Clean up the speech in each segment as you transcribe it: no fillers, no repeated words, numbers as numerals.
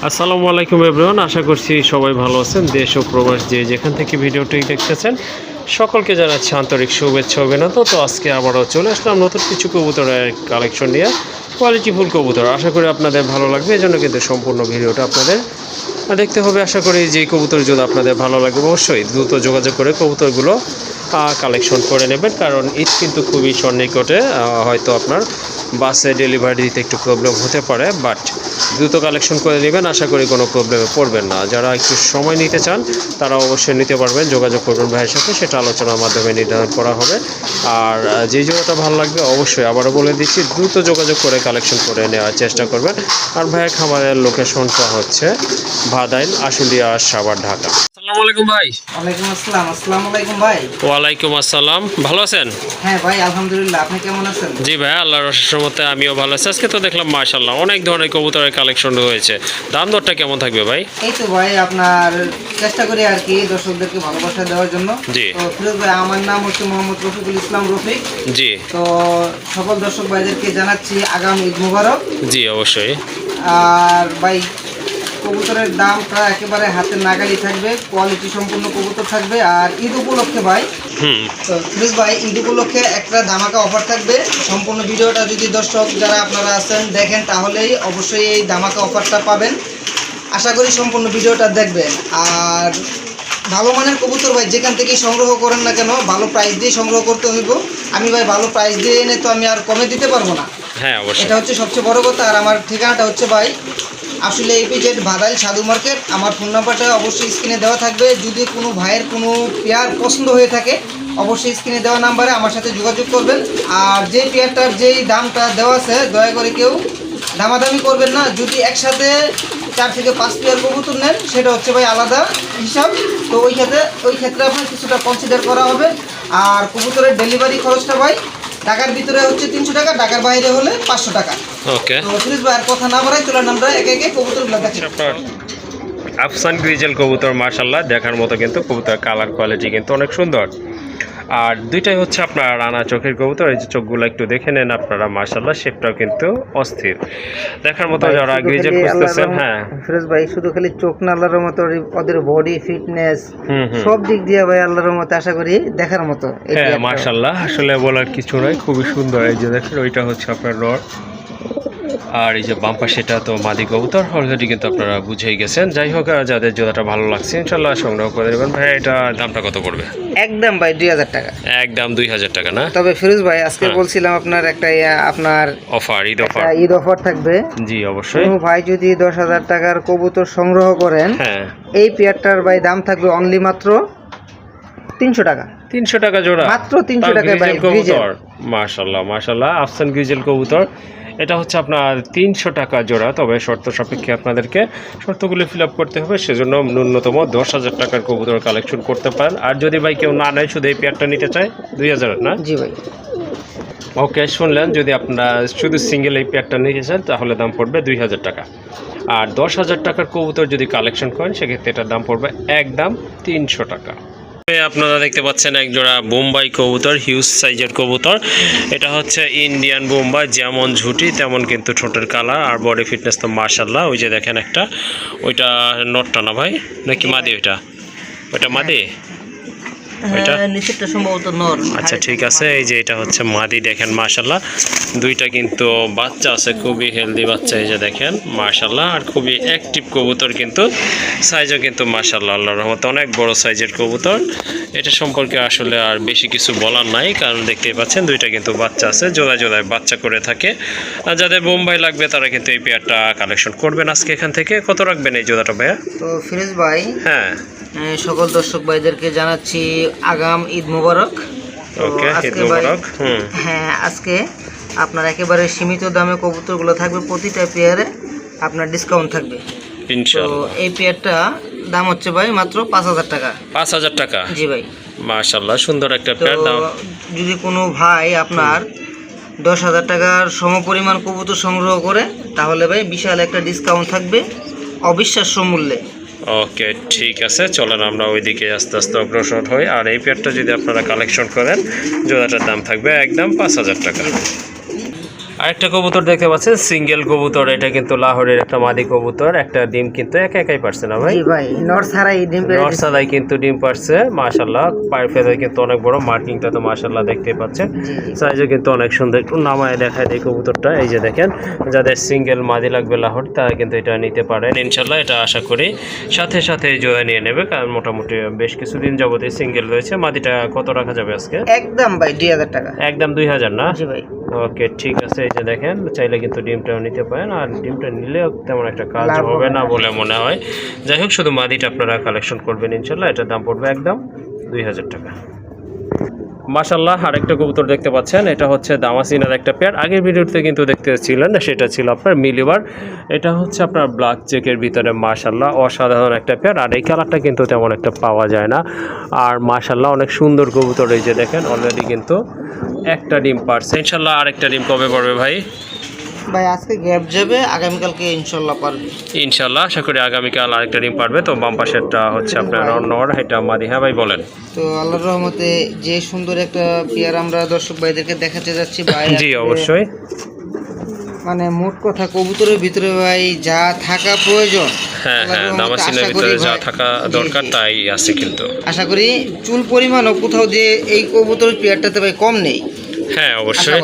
আসসালামু আলাইকুম এভরিওয়ান, আশা করছি সবাই ভালো আছেন। দেশ ও প্রবাস যে যেখান থেকে ভিডিওটি দেখতেছেন সকলকে জানাচ্ছি আন্তরিক শুভেচ্ছা অভিনন্দন। তো আজকে আবারও চলে আসলাম নতুন কিছু কবুতরের কালেকশন নিয়ে, কোয়ালিটিফুল কবুতর। আশা করি আপনাদের ভালো লাগবে, এই জন্য কিন্তু সম্পূর্ণ ভিডিওটা আপনাদের দেখতে হবে। আশা করি যে কবুতর যদি আপনাদের ভালো লাগে অবশ্যই দ্রুত যোগাযোগ করে কবুতরগুলো কালেকশন করে নেবেন, কারণ ঈদ কিন্তু খুবই সন্নিকটে। হয়তো আপনার বাসে ডেলিভারি দিতে একটু প্রবলেম হতে পারে, বাট দ্রুত কালেকশন করে নেবেন, আশা করি কোনো প্রবলেমে পড়বেন না। যারা একটু সময় নিতে চান তারা অবশ্যই নিতে পারবেন, যোগাযোগ করবেন ভাইয়ের সাথে, সেটা আলোচনার মাধ্যমে নির্ধারণ করা হবে। আর যে জোড়াটা ভালো লাগবে অবশ্যই আবারও বলে দিচ্ছি, দ্রুত যোগাযোগ করে কালেকশন করে নেওয়ার চেষ্টা করবেন। আর ভাইয়ের খামারের লোকেশনটা হচ্ছে ভাদাইল, আশুলিয়া, সাভার, ঢাকা। আসসালামু আলাইকুম ভাই। ওয়ালাইকুম আসসালাম। আসসালামু আলাইকুম ভাই। ওয়ালাইকুম আসসালাম, ভালো আছেন? হ্যাঁ ভাই, আলহামদুলিল্লাহ। আপনি কেমন আছেন? জি ভাই, আল্লাহর রহমতে আমিও ভালো আছি। আজকে তো দেখলাম মাশাআল্লাহ অনেক ধরনের কবুতরের কালেকশন রয়েছে, দাম দরটা কেমন থাকবে ভাই? এই তো ভাই, আপনার চেষ্টা করি আর কি দর্শকদেরকে ভালোবাসা দেওয়ার জন্য। জি। তো ফিরোজ ভাই, আমার নাম হচ্ছে মোহাম্মদ রফিকুল ইসলাম রফিক। জি। তো সকল দর্শক ভাইদেরকে জানাচ্ছি আগামী ঈদ মুবারক। জি অবশ্যই। আর ভাই, কবুতরের দামটা একেবারে হাতের নাগালি থাকবে, কোয়ালিটি সম্পূর্ণ কবুতর থাকবে। আর ঈদ উপলক্ষে ভাই, তো ফিরোজ ভাই, ঈদ উপলক্ষে একটা ধামাকা অফার থাকবে। সম্পূর্ণ ভিডিওটা যদি দর্শক যারা আপনারা আছেন দেখেন, তাহলেই অবশ্যই এই ধামাকা অফারটা পাবেন। আশা করি সম্পূর্ণ ভিডিওটা দেখবেন। আর ভালো মানের কবুতর ভাই যেখান থেকেই সংগ্রহ করেন না কেন, ভালো প্রাইস দিয়ে সংগ্রহ করতে হইব। আমি ভাই ভালো প্রাইস দিয়ে এনে তো আমি আর কমে দিতে পারবো না। হ্যাঁ অবশ্যই, এটা হচ্ছে সবচেয়ে বড় কথা। আর আমার ঠিকানাটা হচ্ছে ভাই আসলে এপিজেড ভাদাইল সাধু মার্কেট। আমার ফোন নাম্বারটা অবশ্যই স্ক্রিনে দেওয়া থাকবে। যদি কোনো ভাইয়ের কোনো পেয়ার পছন্দ হয়ে থাকে অবশ্যই স্ক্রিনে দেওয়া নাম্বারে আমার সাথে যোগাযোগ করবেন। আর যে পেয়ারটার যেই দামটা দেওয়া আছে দয়া করে কেউ দামাদামি করবেন না। যদি একসাথে 4 থেকে 5 পেয়ার কবুতর নেন সেটা হচ্ছে ভাই আলাদা হিসাব। তো ওই ক্ষেত্রে আপনার কিছুটা কনসিডার করা হবে। আর কবুতরের ডেলিভারি খরচটা ভাই ঢাকার ভিতরে হচ্ছে 300 টাকা, ঢাকার বাইরে হলে 500 টাকা। ওকে। তো ফিরোজ ভাই আর কথা না বাড়াই, চলেন আমরা একে একে কবুতরগুলো দেখি। আপনার আফসান গ্রিজেল কবুতর মাশাআল্লাহ দেখার মতো, কিন্তু কবুতর কালার কোয়ালিটি কিন্তু অনেক সুন্দর। আর দুইটাই হচ্ছে আপনার রানা চোখের কবুতর। এই যে চোখগুলো একটু দেখে নেন আপনারা, মাশাআল্লাহ শেপটাও কিন্তু অস্থির দেখার মতো। যারা গ্রিজেল খুঁজতেছেন, হ্যাঁ ফিরোজ ভাই, শুধু খালি চোখ না, আল্লাহর মতো ওদের বডি ফিটনেস সব দিক দিয়ে ভাই আল্লাহর মতো আশা করি দেখার মতো। হ্যাঁ মাশাআল্লাহ, আসলে বলার কিছু নয়, খুবই সুন্দর। এই যে দেখেন ওইটা হচ্ছে আপনার নর, আর এই যে বাম্পা সেটা তো মাদি কবুতর। অলরেডি কিন্তু আপনারা বুঝেই গেছেন। যাই হোক, যাদের জোড়াটা ভালো লাগছে ইনশাল্লাহ সংগ্রহ করে নেবেন। ভাই এটা দামটা কত পড়বে? একদম ভাই 2000 টাকা। একদম 2000 টাকা না? তবে ফিরোজ ভাই আজকে বলছিলাম আপনার একটা আপনার অফার, ঈদ অফার থাকবে। জি অবশ্যই। কোনো ভাই যদি 10,000 টাকার কবুতর সংগ্রহ করেন, হ্যাঁ, এই পেয়ারটার ভাই দাম থাকবে অনলি মাত্র 300 টাকা। 300 টাকা জোড়া, মাত্র 300 টাকা ভাই। কবুতর মাশাআল্লাহ মাশাআল্লাহ, আফসান গ্রিজেল কবুতর। এটা হচ্ছে আপনার 300 টাকা জোড়া। তবে শর্ত সাপেক্ষে আপনাদেরকে শর্তগুলি ফিল আপ করতে হবে, সেজন্য ন্যূনতম 10,000 টাকার কবুতর কালেকশন করতে পারেন। আর যদি ভাই কেউ না নেয়, শুধু এই পেয়ারটা নিতে চায়, 2000 না? জি ভাই। ওকে, শুনলেন। যদি আপনারা শুধু সিঙ্গেল এই পেয়ারটা নিতে চান তাহলে দাম পড়বে 2000 টাকা। আর 10,000 টাকার কবুতর যদি কালেকশন করেন সেক্ষেত্রে এটার দাম পড়বে একদম 300 টাকা। আপনারা দেখতে পাচ্ছেন এক জোড়া বোম্বাই কবুতর, হিউজ সাইজের কবুতর। এটা হচ্ছে ইন্ডিয়ান বোম্বাই, যেমন ঝুটি তেমন কিন্তু ঠোঁটের কালার আর বডি ফিটনেস তো মাশাআল্লাহ। ওই যে দেখেন একটা, ওইটা নটটা না ভাই, নাকি মাদি? ওইটা মাদি, ওইটা নিচেরটা সম্ভবত নর। আচ্ছা ঠিক আছে। এই যে এটা হচ্ছে মাদি, দেখেন মাশাআল্লাহ। দুইটা কিন্তু বাচ্চা আছে, খুবই হেলদি বাচ্চা। এই যে দেখেন মাশাআল্লাহ, আর খুবই অ্যাক্টিভ কবুতর, কিন্তু সাইজও কিন্তু মাশাআল্লাহ আল্লাহর রহমতে অনেক বড় সাইজের কবুতর। এটা সম্পর্কে আসলে আর বেশি কিছু বলার নাই, কারণ দেখতেই পাচ্ছেন দুইটা কিন্তু বাচ্চা আছে, জোড়ায় জোড়ায় বাচ্চা করে থাকে। আর যাদের বোম্বাই লাগবে তারা কিন্তু এই পেয়ারটা কালেকশন করবেন আজকে এখান থেকে। কত রাখবেন এই জোড়াটা ভাইয়া? তো ফিরোজ ভাই, হ্যাঁ, সকল দর্শক ভাইদেরকে জানাচ্ছি আগাম ঈদ মুবারক। ওকে, ঈদ মুবারক। হ্যাঁ, আজকে আপনার একেবারে সীমিত দামে কবুতরগুলো থাকবে, প্রতিটা পেয়ারে আপনার ডিসকাউন্ট থাকবে ইনশাআল্লাহ। তো এই পেয়ারটা দাম হচ্ছে ভাই মাত্র 5,000 টাকা। 5,000 টাকা? জি ভাই। মাশাআল্লাহ, সুন্দর একটা পেয়ার। দাম যদি কোনো ভাই আপনার 10,000 টাকার সমপরিমাণ কবুতর সংগ্রহ করে, তাহলে ভাই বিশাল একটা ডিসকাউন্ট থাকবে অবিশ্বাস্য মূল্যে। ওকে ঠিক আছে, চলেন আমরা ওইদিকে আস্তে আস্তে অগ্রসর হই। আর এই পেয়ারটা যদি আপনারা কালেকশন করেন, জোড়াটার দাম থাকবে একদম 5,000 টাকা। আরেকটা কবুতর দেখতে পাচ্ছেন, সিঙ্গেল কবুতর। এটা কিন্তু লাহোরের একটা মাদি কবুতর। একটা ডিম কিন্তু একাই পারছে না ভাই? জি ভাই, নর ছাড়াই ডিম পেড়ে নর সাদাই কিন্তু ডিম পারছে মাশাআল্লাহ। পায়ের ফেদার কিন্তু অনেক বড়, মার্কিংটা তো মাশাআল্লাহ দেখতেই পাচ্ছেন। সাইজও কিন্তু অনেক সুন্দর। একটু নামায় দেখায় এই কবুতরটা। এই যে দেখেন, যাদের সিঙ্গেল মাদি লাগবে লাহোর তারা কিন্তু এটা নিতে পারেন ইনশাআল্লাহ। এটা আশা করি সাথে সাথে জোড়া নিয়ে নেবে, কারণ মোটামুটি বেশ কিছুদিন যাবতীয় সিঙ্গেল রয়েছে। মাদিটা কত রাখা যাবে আজকে? একদম ভাই 2000 টাকা। একদম 2000 না? জি ভাই। ওকে, ঠিক আছে। এই যে দেখেন, চাইলে কিন্তু ডিমটাও নিতে পারেন। আর ডিমটা নিলেও তেমন একটা কাজ লাভ হবে হবে না না। বলে মনে হয়। যাই হোক, শুধু মাদিটা আপনারা কালেকশন করবেন ইনশাল্লাহ। এটার দাম পড়বে একদম 2000 টাকা। মাশাল্লাহ, আরেকটা কবুতর দেখতে পাচ্ছেন। এটা হচ্ছে দামাসিনার একটা পেয়ার। আগের ভিডিওতে কিন্তু দেখতেছিলেন, সেটা ছিল আপনার মিলিবার। এটা হচ্ছে আপনার ব্ল্যাক চেকের ভিতরে মাশাল্লাহ অসাধারণ একটা পেয়ার। আর এই কালারটা কিন্তু তেমন একটা পাওয়া যায় না। আর মাশাল্লাহ অনেক সুন্দর কবুতর। এই যে দেখেন, অলরেডি কিন্তু একটা ডিম পারছে। ইনশাল্লাহ আরেকটা ডিম কবে পড়বে ভাই? ভাই আজকে গ্যাপ যাবে, আগামীকালকে ইনশাল্লাহ পারবে। ইনশাল্লাহ আশা করি আগামীকাল আরেকটা ডিম পারবে। তো বাম পাশেরটা হচ্ছে আপনার নর, এটা মাদি। হ্যাঁ ভাই বলেন। তো আল্লাহর রহমতে যে সুন্দর একটা পেয়ার আমরা দর্শক ভাইদেরকে দেখাতে যাচ্ছি ভাই। জি অবশ্যই। মানে মোট কথা কবুতরের ভিতরে ভাই যা থাকা প্রয়োজন, হ্যাঁ হ্যাঁ, দামাসিনের ভিতরে যা থাকা দরকার তাই আছে কিন্তু। আশা করি চুল পরিমাণও কোথাও যে এই কবুতরের পেয়ারটাতে ভাই কম নেই। হ্যাঁ অবশ্যই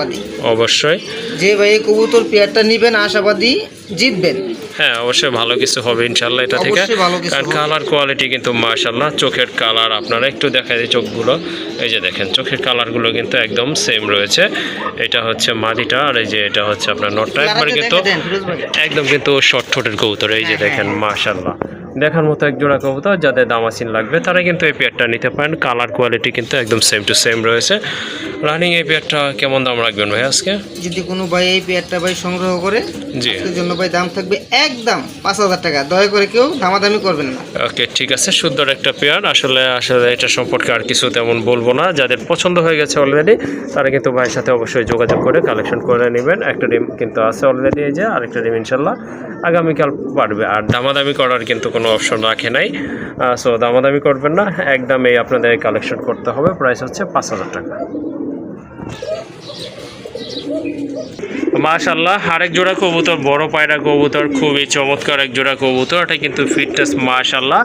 অবশ্যই। যে ভাই এই কবুতর পেয়ারটা নিবেন আশাবাদী জিতবেন। হ্যাঁ অবশ্যই ভালো কিছু হবে ইনশাল্লাহ এটা থেকে। কারণ কালার কোয়ালিটি কিন্তু মাশাল্লাহ, চোখের কালার আপনারা একটু দেখা যায় চোখগুলো। এই যে দেখেন, চোখের কালারগুলো কিন্তু একদম সেম রয়েছে। এটা হচ্ছে মাদিটা, আর এই যে এটা হচ্ছে আপনার নটটা। একবার কিন্তু একদম কিন্তু শর্ট ঠোঁটের কবুতর। এই যে দেখেন মাশাল্লাহ, দেখার মতো এক জোড়া কবুতর। যাদের দামাসিন লাগবে তারা কিন্তু এই পেয়ারটা নিতে পারেন। কালার কোয়ালিটি কিন্তু একদম সেম টু সেম রয়েছে। রানিং এই পেয়ারটা কেমন দাম রাখবেন ভাই আজকে? যদি কোনো ভাই এই পেয়ারটা ভাই সংগ্রহ করে, জি, এর জন্য ভাই দাম থাকবে একদম 5000 টাকা। দয়া করে কেউ দামাদামি করবেন না। ওকে, ঠিক আছে। সুন্দর একটা পেয়ার। আসলে এটা সম্পর্কে আর কিছু তেমন বলবো না। যাদের পছন্দ হয়ে গেছে অলরেডি তারা কিন্তু ভাইয়ের সাথে অবশ্যই যোগাযোগ করে কালেকশন করে নেবেন। একটা ডিম কিন্তু আছে অলরেডি, এই যে আরেকটা ডিম ইনশাল্লাহ আগামীকাল পারবে। আর দামাদামি করার কিন্তু কোনো অপশন রাখে নাই। সো দামাদামি করবেন না, একদম এই আপনাদের কালেকশন করতে হবে। প্রাইস হচ্ছে 5000 টাকা। মাশাল্লাহ, আরেক জোড়া কবুতর, বড় পায়রা কবুতর, খুবই চমৎকার এক জোড়া কবুতর। এটা কিন্তু ফিটনেস মাশাল্লাহ,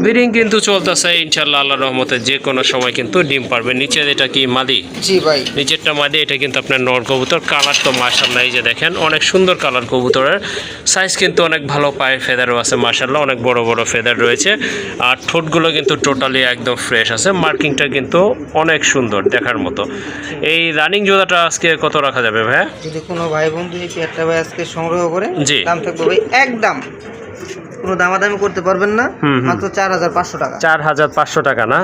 ব্রিডিং কিন্তু চলতেছে ইনশাল্লাহ আল্লাহর রহমতে যে কোনো সময় কিন্তু ডিম পারবে। নিচের এটা কি মাদি? জি ভাই, নিচেরটা মাদি। এটা কিন্তু আপনার নর কবুতর। কালার তো মাশাল্লাহ, এই যে দেখেন অনেক সুন্দর কালার কবুতরের। সাইজ কিন্তু অনেক ভালো, পায়ের ফেদারও আছে মাশাল্লাহ, অনেক বড় বড় ফেদার রয়েছে। আর ঠোঁটগুলো কিন্তু টোটালি একদম ফ্রেশ আছে। মার্কিংটা কিন্তু অনেক সুন্দর দেখার মতো। এই রানিং জোড়াটা আজকে কত রাখা যাবে ভাই? যদি কোনো ভাই বন্ধু এই পেয়ারটা ভাই আজকে সংগ্রহ করে, জি, দাম থাকবে ভাই একদম, কোনো দামাদামি করতে পারবেন না, মাত্র 4500 টাকা। 4500 টাকা না?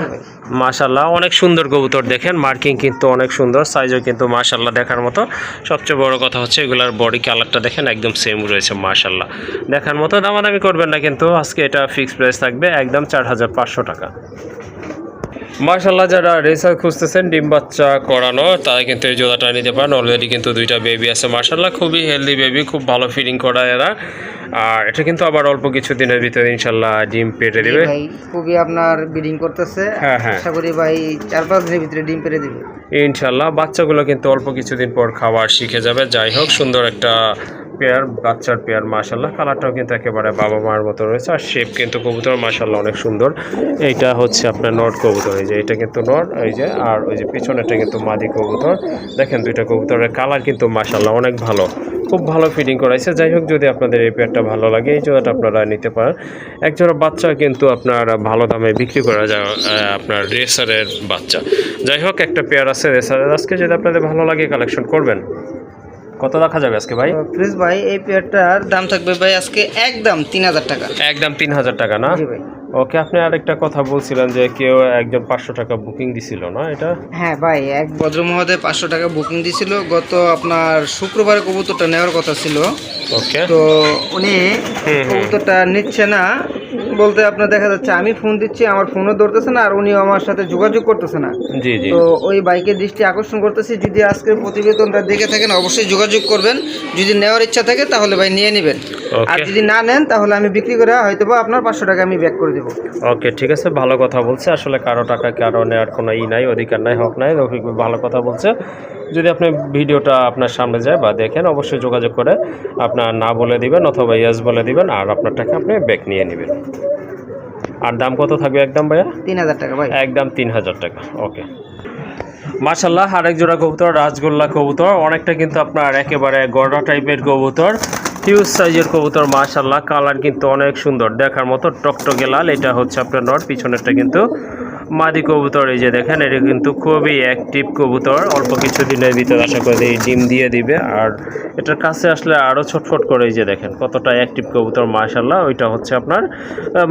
মাশাল্লাহ অনেক সুন্দর কবুতর। দেখেন মার্কিং কিন্তু অনেক সুন্দর, সাইজও কিন্তু মাশাল্লাহ দেখার মতো। সবচেয়ে বড় কথা হচ্ছে এগুলার বডি কালারটা দেখেন একদম সেম রয়েছে মাশাল্লাহ দেখার মতো। দামাদামি করবেন না কিন্তু আজকে। এটা ফিক্সড প্রাইস থাকবে একদম 4500 টাকা। মাশাল্লাহ, যারা রেসার খুঁজতেছেন ডিম বাচ্চা করানো তারা কিন্তু এই জোড়াটা নিতে পারেন। অলরেডি কিন্তু দুইটা বেবি আছে মাশাল্লাহ, খুবই হেলদি বেবি, খুব ভালো ফিডিং করায় এরা। আর এটা কিন্তু আবার অল্প কিছু দিনের ভিতরে ইনশাল্লাহ ডিম পেড়ে দেবে। ভাই খুবই আপনার ব্রিডিং করতেছে। হ্যাঁ হ্যাঁ, আশা করি ভাই 4-5 দিনের ভিতরে ডিম পেড়ে দিবে ইনশাল্লাহ। বাচ্চাগুলো কিন্তু অল্প কিছুদিন পর খাবার শিখে যাবে। যাই হোক, সুন্দর একটা পেয়ার, বাচ্চার পেয়ার মাশাল্লাহ। কালারটাও কিন্তু একেবারে বাবা মার মতো রয়েছে। আর শেপ কিন্তু কবুতর মাশাল্লাহ অনেক সুন্দর। এইটা হচ্ছে আপনার নট কবুতর, এই যে এটা কিন্তু নট, এই যে আর ওই যে পিছনেরটা কিন্তু মাদি কবুতর। দেখেন দুইটা কবুতরের কালার কিন্তু মাশাল্লাহ অনেক ভালো, খুব ভালো ফিডিং করাইছে। যাই হোক, যদি আপনাদের এই পেয়ারটা ভালো লাগে এই জোড়াটা আপনারা নিতে পারেন। একজোড়া বাচ্চা কিন্তু আপনার ভালো দামে বিক্রি করা যায়, আপনার রেসারের বাচ্চা। যাই হোক, একটা পেয়ার আছে রেসারের। আজকে যদি আপনাদের ভালো লাগে কালেকশন করবেন। কত রাখা যাবে আজকে ভাই? প্লিজ ভাই এই পেয়ারটার দাম থাকবে ভাই আজকে একদম 3000 টাকা। একদম 3000 টাকা না? জি ভাই। ওকে, আপনি আরেকটা কথা বলছিলেন যে কেউ একজন 500 টাকা বুকিং দিছিল না এটা? হ্যাঁ ভাই, এক ভদ্র মহোদয় 500 টাকা বুকিং দিছিল। গত আপনার শুক্রবারে কবুতরটা নেওয়ার কথা ছিল। ওকে, তো উনি কবুতরটা নিচ্ছে না বলতে আপনার দেখা যাচ্ছে আমি ফোন দিচ্ছি, আমার ফোনও ধরতেছে না, আর উনিও আমার সাথে যোগাযোগ করতেছে না। জি জি। তো ওই বাইকের দৃষ্টি আকর্ষণ করতেছি, যদি আজকের প্রতিবেদনটা দেখে থাকেন অবশ্যই যোগাযোগ করবেন। যদি নেওয়ার ইচ্ছা থাকে তাহলে ভাই নিয়ে নেবেন। আর যদি না নেন তাহলে আমি বিক্রি করে হয়তো বা আপনার 500 টাকা আমি ব্যাক করে দেবো। ওকে, ঠিক আছে, ভালো কথা বলছে। আসলে কারো টাকা কারো নেওয়ার কোনো নাই, অধিকার নাই, হক নাই। রফিক ভালো কথা বলছে। যদি আপনি ভিডিওটা আপনার সামনে যায় বা দেখেন অবশ্যই যোগাযোগ করে আপনার না বলে দিবেন অথবা ইয়েস বলে দিবেন, আর আপনার টাকা আপনি ব্যাক নিয়ে নেবেন। আর দাম কত থাকবে একদম ভাইয়া? 3000 টাকা ভাই। একদম 3000 টাকা। ওকে, মাশাল্লাহ আরেক জোড়া কবুতর, রাজগোল্লা কবুতর, অনেকটা কিন্তু আপনার একেবারে গড়া টাইপের কবুতর, হিউজ সাইজের কবুতর। মাশাল্লাহ কালার কিন্তু অনেক সুন্দর, দেখার মতো টকটকে লাল। এটা হচ্ছে আপনার নর, পিছনেরটা কিন্তু মাদি কবুতর। এই যে দেখেন, এটা কিন্তু খুবই অ্যাক্টিভ কবুতর, অল্প কিছু দিনের ভিতর আশা করি ডিম দিয়ে দিবে। আর এটার কাছে আসলে আরও ছটফট করে, এই যে দেখেন কতটা অ্যাক্টিভ কবুতর। মাশাল্লাহ ওইটা হচ্ছে আপনার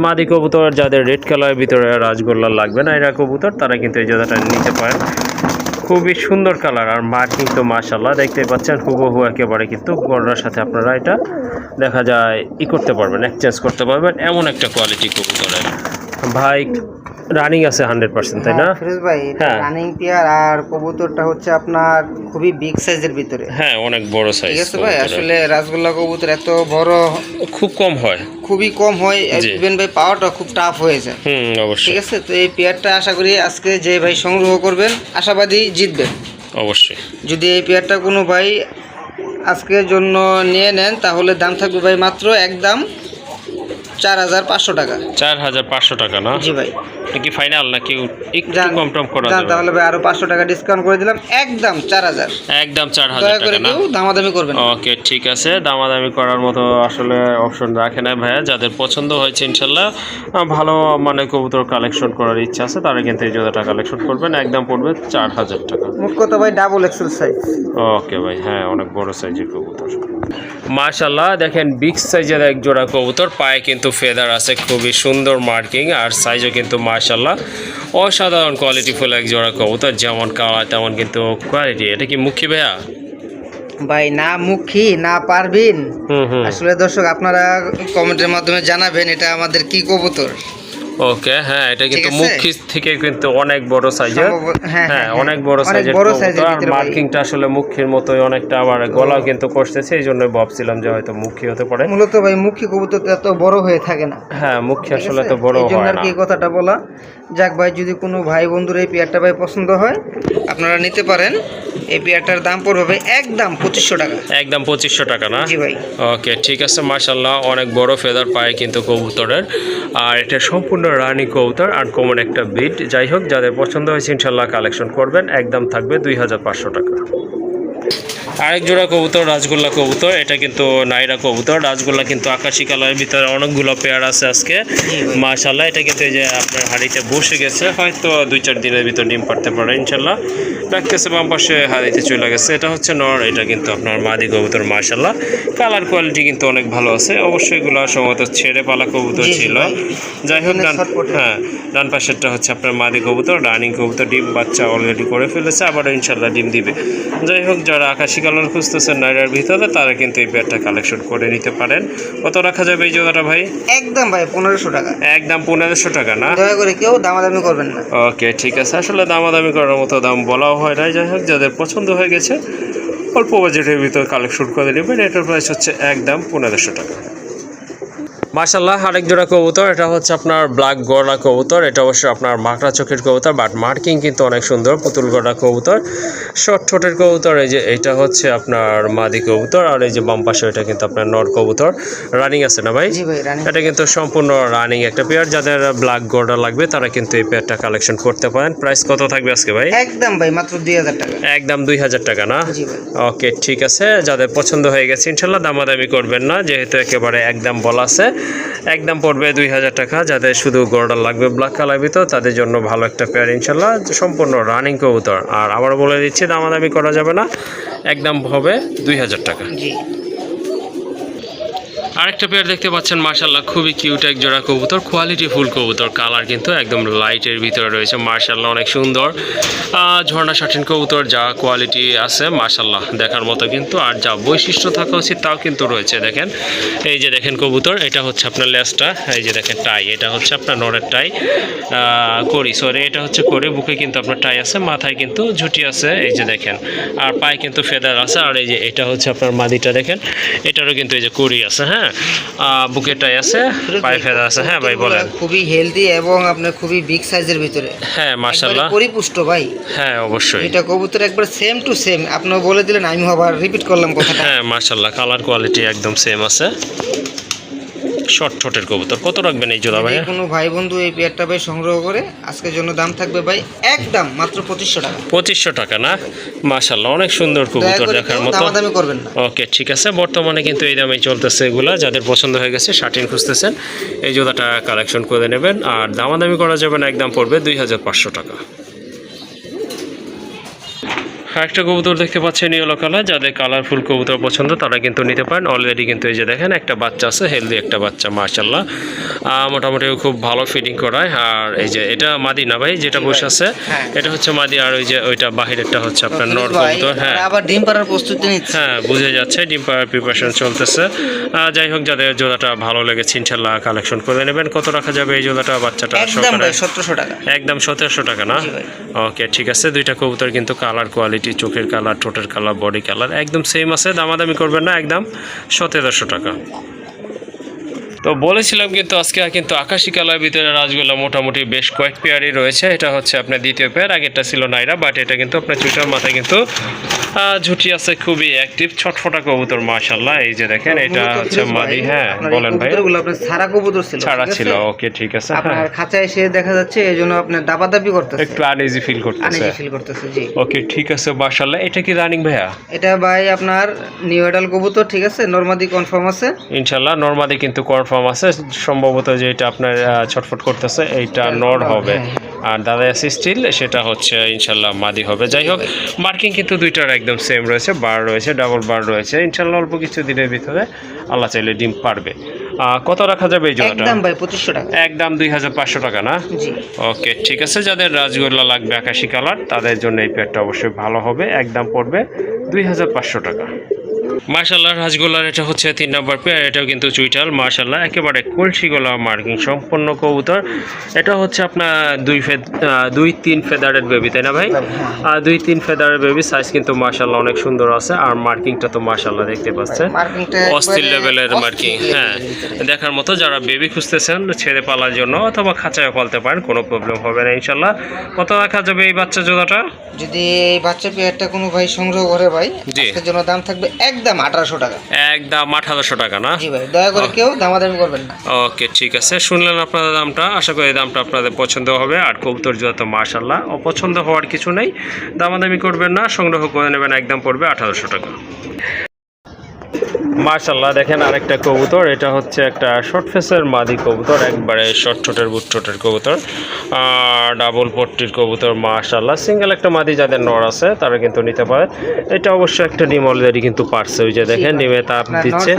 মাদি কবুতর। যাদের রেড কালারের ভিতরে রাজগোল্লা লাগবে না এরা কবুতর, তারা কিন্তু এই জায়গাটা নিতে পারেন। খুবই সুন্দর কালার, আর মার্কিং তো মাশাল্লাহ দেখতে পাচ্ছেন হুবহু একেবারে কিন্তু গড়ার সাথে আপনারা এটা দেখা যায় করতে পারবেন, এক্সচেঞ্জ করতে পারবেন, এমন একটা কোয়ালিটি কবুতরের। ভাই রানিং আছে 100%, তাই না? ফিরোজ ভাই, হ্যাঁ। রানিং পেয়ার, আর কবুতরটা হচ্ছে আপনার খুবই বিগ সাইজের ভিতরে। হ্যাঁ, অনেক বড় সাইজ। ঠিক আছে ভাই, আসলে রাজগোল্লা কবুতর এত বড় খুব কম হয়, খুবই কম হয়। ইভেন ভাই পাওয়াটা খুব টাফ হয়ে যায়। অবশ্যই। ঠিক আছে, তো এই পেয়ারটা আশা করি আজকে যে ভাই সংগ্রহ করবেন আশাবাদী জিতবেন। অবশ্যই। যদি এই পেয়ারটা কোনো ভাই আজকের জন্য নিয়ে নেন তাহলে দাম থাকবে ভাই মাত্র একদম 4500 টাকা। 4500 টাকা না? জি ভাই। কি ফাইনাল নাকি একটু কম টম করা যাবে? তাহলে ভাই আরো 500 টাকা ডিসকাউন্ট করে দিলাম, একদম 4000। একদম 4000 দয়া করে টাকা না? কেউ দামাদামি করবেন না। ওকে, ঠিক আছে। দামাদামি করার মতো আসলে অপশন রাখে না ভাইয়া। যাদের পছন্দ হয়েছে ইনশাল্লাহ ভালো মানে কবুতর কালেকশন করার ইচ্ছা আছে, তারা কিন্তু এই জোড়াটা কালেকশন করবেন। একদম পড়বে 4000 টাকা। মোট কথা ভাই ডাবল এক্সেল সাইজ। ওকে ভাই, হ্যাঁ অনেক বড় সাইজের কবুতর। মাশাল্লাহ দেখেন বিগ সাইজের এক জোড়া কবুতর, পায়ে কিন্তু ফেদার আছে, খুবই সুন্দর মার্কিং, আর সাইজও কিন্তু মাশাল্লাহ অসাধারণ কোয়ালিটিফুল এক জোড়া কবুতর। যেমন কালার তেমন কিন্তু কোয়ালিটি। এটা কি মুখী ভাইয়া? ভাই না মুখী না পারবিন। আসলে দর্শক আপনারা কমেন্টের মাধ্যমে জানাবেন এটা আমাদের কি কবুতর। ওকে, হ্যাঁ এটা কিন্তু মুখী থেকে কিন্তু অনেক বড় সাইজের। হ্যাঁ অনেক বড় সাইজের কবুতর, আর মার্কিংটা আসলে মুখীর মতোই অনেকটা, আবার গলাও কিন্তু কষতেছে, এই জন্য ভাবছিলাম যে হয়তো মুখী হতে পারে। মূলত ভাই মুখী কবুতর এত বড় হয়ে থাকে না। হ্যাঁ, মুখী আসলে তো বড় হয় না, আর কি কথাটা বলা। যাক ভাই, যদি কোনো ভাই বন্ধুর এই পেয়ারটা ভাই পছন্দ হয় আপনারা নিতে পারেন। এই পেয়ারটার দাম পড়বে ভাই একদম 2500 টাকা। একদম 2500 টাকা না? জি ভাই। ওকে, ঠিক আছে। মাশাল্লাহ অনেক বড় ফেদার পায় কিন্তু কবুতরের, আর এটা সম্পূর্ণ রানী কবুতর, আর কমন একটা বিট। যাই হোক, যাদের পছন্দ হয়েছে ইনশাল্লাহ কালেকশন করবেন। একদম থাকবে 2500 টাকা। আরেক জোড়া কবুতর, রাজগোল্লা কবুতর। এটা কিন্তু নাইরা কবুতর। রাজগোল্লা কিন্তু আকাশি কালারের ভিতরে অনেকগুলো পেয়ার আছে আজকে মাশাল্লাহ। এটা কিন্তু এই যে আপনার হাড়িতে বসে গেছে, হয়তো 2-4 দিনের ভিতর ডিম পাড়তে পারে ইনশাল্লাহ। ডাকতেছে বাম পাশে, হাড়িতে চলে গেছে। এটা হচ্ছে নর, এটা কিন্তু আপনার মাদি কবুতর। মাশাল্লাহ কালার কোয়ালিটি কিন্তু অনেক ভালো আছে। অবশ্যই এগুলো সম্ভবত ছেড়ে পালা কবুতর ছিল। যাই হোক, ডান পাশেরটা হচ্ছে আপনার মাদি কবুতর, রানিং কবুতর। ডিম বাচ্চা অলরেডি করে ফেলেছে, আবার ইনশাল্লাহ ডিম দিবে। যাই হোক, যারা আকাশি কালার খুঁজতেছেন নাইরার ভিতরে, তারা কিন্তু এই পেয়ারটা কালেকশন করে নিতে পারেন। কত রাখা যাবে এই জোড়াটা ভাই? একদম ভাই 1500 টাকা। একদম 1500 টাকা না? দয়া করে কেউ দামাদামি করবেন না। ওকে, ঠিক আছে। আসলে দামাদামি করার মতো দাম বলাও হয় না। যাই হোক, যাদের পছন্দ হয়ে গেছে অল্প বাজেটের ভিতর কালেকশন করে নেবেন। এটার প্রাইস হচ্ছে একদম 1500 টাকা। মাশাল্লাহ আরেক জোড়া কবুতর। এটা হচ্ছে আপনার ব্ল্যাক গড়া কবুতর। এটা অবশ্যই আপনার মাকড়া চোখের কবুতর, বাট মার্কিং কিন্তু অনেক সুন্দর। পুতুল গড়া কবুতর, শর্ট ঠোঁটের কবুতর। এই যে এটা হচ্ছে আপনার মাদি কবুতর, আর এই যে বাম পাশে এটা কিন্তু আপনার নর কবুতর। রানিং আছে না ভাই? জি ভাই, রানিং। এটা কিন্তু সম্পূর্ণ রানিং একটা পেয়ার। যাদের ব্ল্যাক গড়া লাগবে তারা কিন্তু এই পেয়ারটা কালেকশন করতে পারেন। প্রাইস কত থাকবে আজকে ভাই? একদম ভাই মাত্র 2000 টাকা। একদম 2000 টাকা না? জি ভাই। ওকে, ঠিক আছে। যাদের পছন্দ হয়ে গেছে ইনশাল্লাহ দামাদামি করবেন না, যেহেতু একেবারে একদম বলা আছে। একদম পড়বে 2000 টাকা। যাদের শুধু গড়া লাগবে ব্ল্যাক কালার ভিতর, তাদের জন্য ভালো একটা পেয়ার ইনশাল্লাহ, সম্পূর্ণ রানিং কবুতর। আর আবার বলে দিচ্ছি দামাদামি করা যাবে না, একদম হবে 2000 টাকা। জি। আরেকটা পেয়ার দেখতে পাচ্ছেন মাশাল্লাহ, খুবই কিউট এক জোড়া কবুতর, কোয়ালিটি ফুল কবুতর। কালার কিন্তু একদম লাইটের ভিতরে রয়েছে মাশাল্লাহ, অনেক সুন্দর। ঝর্ণা শাটিন কবুতর, যা কোয়ালিটি আছে মাশাল্লাহ দেখার মতো কিন্তু, আর যা বৈশিষ্ট্য থাকা উচিত তাও কিন্তু রয়েছে। দেখেন, এই যে দেখেন কবুতর, এটা হচ্ছে আপনার লেজটা, এই যে দেখেন টাই, এটা হচ্ছে আপনার নরের টাই, এটা হচ্ছে করি। বুকে কিন্তু আপনার টাই আছে, মাথায় কিন্তু ঝুটি আছে, এই যে দেখেন। আর পায়ে কিন্তু ফেদার আছে। আর এই যে এটা হচ্ছে আপনার মাদিটা, দেখেন এটারও কিন্তু এই যে করি আছে। হ্যাঁ, হ্যাঁ বুকেটাই আছে, পায়ে ফেদা আছে। হ্যাঁ ভাই বলেন। খুবই হেলদি এবং আপনার খুবই বিগ সাইজের ভিতরে। হ্যাঁ মাশাআল্লাহ, পরিপুষ্ট ভাই। হ্যাঁ অবশ্যই, এটা কবুতর একবার সেম টু সেম। আপনি বলে দিলেন, আমি আবার রিপিট করলাম কথাটা। হ্যাঁ মাশাআল্লাহ, কালার কোয়ালিটি একদম সেম আছে। শর্ট ঠোঁটের কবুতর কত রাখবেন এই জোড়া ভাই? কোনো ভাই বন্ধু এই পেয়ারটা ভাই সংগ্রহ করে আজকের জন্য দাম থাকবে ভাই একদম মাত্র 2500 টাকা। 2500 টাকা না? মাশাআল্লাহ, অনেক সুন্দর কবুতর, দেখার মতো। দামাদামি করবেন না। ওকে ঠিক আছে, বর্তমানে কিন্তু এই দামেই চলতেছে এগুলা। যাদের পছন্দ হয়ে গেছে শার্টিন খুঁজতেছেন, এই জোড়াটা কালেকশন করে নেবেন। আর দামাদামি করা যাবে না, একদম পড়বে 2500 টাকা। একটা কবুতর দেখতে পাচ্ছেন ইয়েলো কালার। যাদের কালারফুল কবুতর পছন্দ তারা কিন্তু নিতে পারেন। অলরেডি কিন্তু এই যে দেখেন একটা বাচ্চা আছে, হেলদি একটা বাচ্চা মাশাআল্লাহ, মোটামুটি খুব ভালো ফিডিং করায়। আর এই যে এটা মাদি না ভাই, যেটা বসে আছে এটা হচ্ছে মাদি, আর ওই যে ওইটা বাহিরেরটা হচ্ছে আপনার নর কবুতর। হ্যাঁ আবার ডিম পাড়ার প্রস্তুতি নিচ্ছে। হ্যাঁ বুঝে যাচ্ছে, ডিম পাড়ার প্রিপারেশন চলতেছে। যাই হোক, যাদের জোড়াটা ভালো লেগেছে ইনশাল্লাহ কালেকশন করে নেবেন। কত রাখা যাবে এই জোড়াটা বাচ্চাটা? একদম 1700 টাকা। একদম 1700 টাকা না? ওকে ঠিক আছে, দুইটা কবুতর কিন্তু কালার কোয়ালিটি, চোখের কালার, ঠোঁটের কালার, বডি কালার একদম সেম আছে। দামাদামি করবেন না, একদম 1700 টাকা। তো বলেছিলাম কিন্তু আজকে কিন্তু আকাশি কালার ভিতরে রাজগোল্লা মোটামুটি বেশ কয়েক পেয়ারই রয়েছে। এটা হচ্ছে আপনার দ্বিতীয় পেয়ার, আগেরটা ছিল নাইরা, বাট এটা কিন্তু আপনার চুটার মাথায় কিন্তু ঝুটি আছে, খুবই অ্যাক্টিভ ছটফটা কবুতর মাশাআল্লাহ। এই যে দেখেন এটা হচ্ছে মাদি। হ্যাঁ বলেন ভাই। কবুতরগুলো আপনার সারা কবুতর ছিল, ছাড়া ছিল। ওকে ঠিক আছে, আপনার খাঁচায় এসে দেখা যাচ্ছে এইজন্য আপনার দাপাদাপি করতেছে, একটু আনইজি ফিল করতেছে। জি ওকে ঠিক আছে মাশাআল্লাহ। এটা কি রানিং ভাইয়া? এটা ভাই আপনার নিউ এডাল কবুতর, ঠিক আছে। নরমাদি কনফার্ম আছে ইনশাআল্লাহ। নরমাদি কিন্তু কনফার্ম আছে, সম্ভবত যে এটা আপনার ছটফট করতেছে এইটা নর হবে, আর দাদা আছে স্টিল, সেটা হচ্ছে ইনশাল্লাহ মাদি হবে। যাই হোক, মার্কিং কিন্তু দুইটার একদম সেম রয়েছে, বার রয়েছে, ডাবল বার রয়েছে। ইনশাল্লাহ অল্প কিছু দিনের ভিতরে আল্লাহ চাইলে ডিম পারবে। কত রাখা যাবে এই জোড়াটা? একদম ভাই 2500 টাকা। একদম 2500 টাকা না? জি ওকে ঠিক আছে, যাদের রাজগোল্লা লাগবে আকাশি কালার তাদের জন্য এই পেয়ারটা অবশ্যই ভালো হবে। একদম পড়বে 2500 টাকা। মার্শাল্লাহ রাজগোল্লার এটা হচ্ছে 3 নম্বর পেয়ার। এটাও কিন্তু চুইটাল মার্শাল্লাহ, একেবারে কলসি গলা মার্কিং সম্পন্ন কবুতর। এটা হচ্ছে আপনার 2-3 ফেদারের বেবি, তাই না ভাই? 2-3 ফেদারের বেবি, সাইজ কিন্তু মার্শাল্লাহ অনেক সুন্দর আছে। আর মার্কিংটা তো মার্শাল্লাহ দেখতে পাচ্ছেন, অস্থির লেভেলের মার্কিং। হ্যাঁ দেখার মতো। যারা বেবি খুঁজতেছেন ছেড়ে পালার জন্য অথবা খাঁচায় পালতে পারেন, কোনো প্রবলেম হবে না ইনশাল্লাহ। কত রাখা যাবে এই বাচ্চা জোড়াটা? যদি এই বাচ্চা পেয়ারটা কোনো ভাই সংগ্রহ করে ভাই, আজকের জন্য দাম থাকবে একদম 1800 টাকা। একদম 1800 টাকা না? জি ভাই, দয়া করে কেউ দামাদামি করবেন না। ওকে ঠিক আছে, শুনলেন আপনাদের দামটা। আশা করি দামটা আপনাদের পছন্দ হবে। আর কবুতর জোড়া তো মাশাআল্লাহ, অপছন্দ হওয়ার কিছু নেই, দামাদামি করবেন না, সংগ্রহ করে নেবেন। একদম পড়বে 1800 টাকা। মাশাআল্লাহ দেখেন আরেকটা কবুতর। এটা হচ্ছে একটা শর্ট ফেসের মাদি কবুতর, একবারে শর্ট ঠোঁটের বুট ঠোঁটের কবুতর, ডাবল পট্টির কবুতর মাশাআল্লাহ। সিঙ্গেল একটা মাদি যাদের নর আছে তারা কিন্তু নিতে পারে। এটা অবশ্যই একটা ডিম অলরেডি কিন্তু পারছে, ওই যে দেখেন ডিমে তাপ দিচ্ছে,